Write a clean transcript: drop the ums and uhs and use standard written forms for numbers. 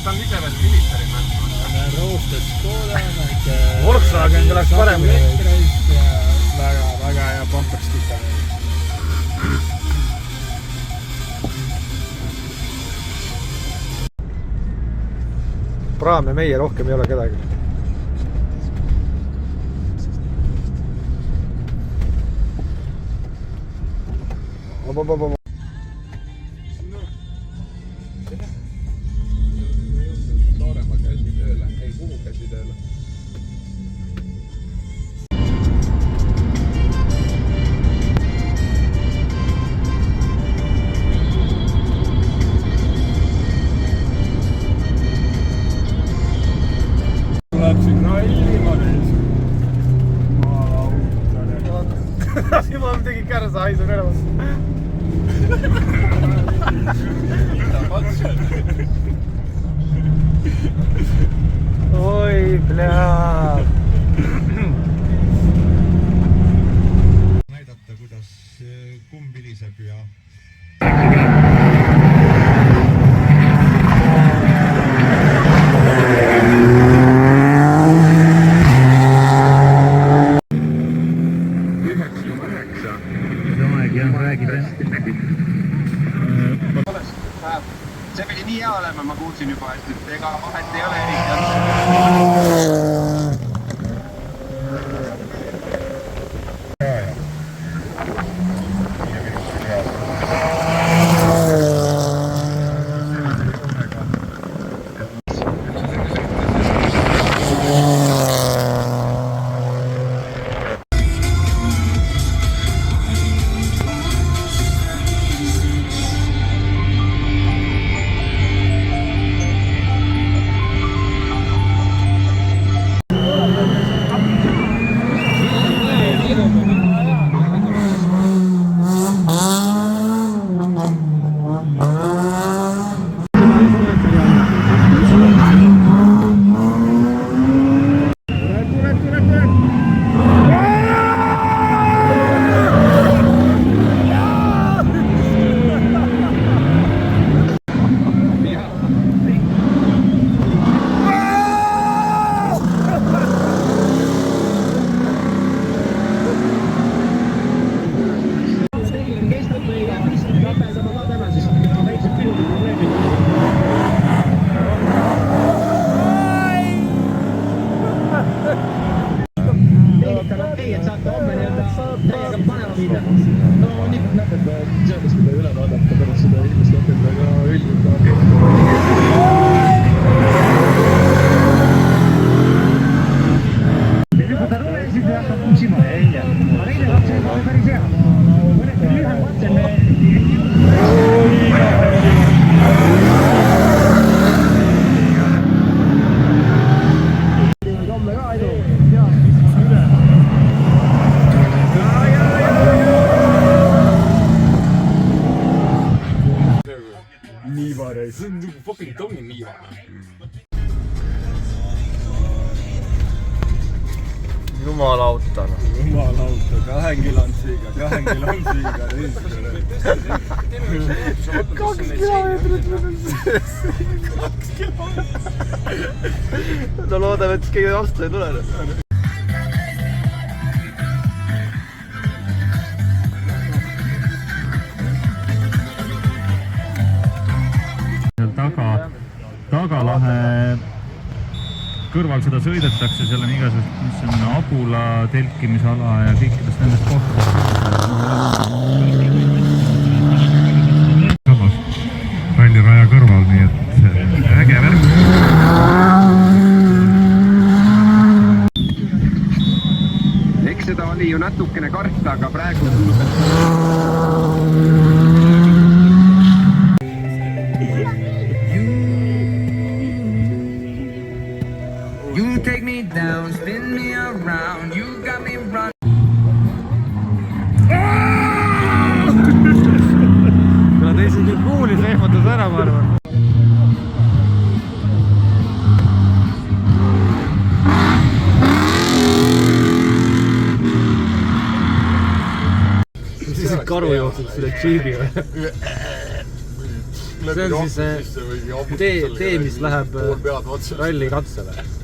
Ta on ise veel militari mängu. Roostes Skoda, Volkswagen kõlaks paremini. Väga hea pamperstika. Praam ja meie rohkem ei ole kedagi. Saaremaa käsi tööle, ei kuhu käsi tööle. Tuleb siin rallimanees. Jumal tegi kärsa haisu kõrvas. Oi, plää. Näidata, kuidas kumb viliseb ja See pidi nii hea olema, ma kuulsin juba, et ega vahet ei ole eriti. Niivare, see on nagu fucking Tommy Niivare. Jumalauta. Jumalauta, 2 kilonsiga. 2 kilomeetrit sees. 2 kilomeetrit. No loodame, et keegi vastu ei tule. Tagalahe kõrval seda sõidetakse, seal on igasugust, mis on Abula telkimisala ja kõikidest nendest kohtadest. Ralliraja kõrval, nii et äge värk. Eks seda oli ju natukene karta, aga praegu You take me down, spin me around, you got me running. Kuna teised nüüd kuulis, ehmatas ära, ma arvan. Siis karu jookseb selle džiibiga. läbi See on raku siis sisse või tee, mis läheb rallikatsele.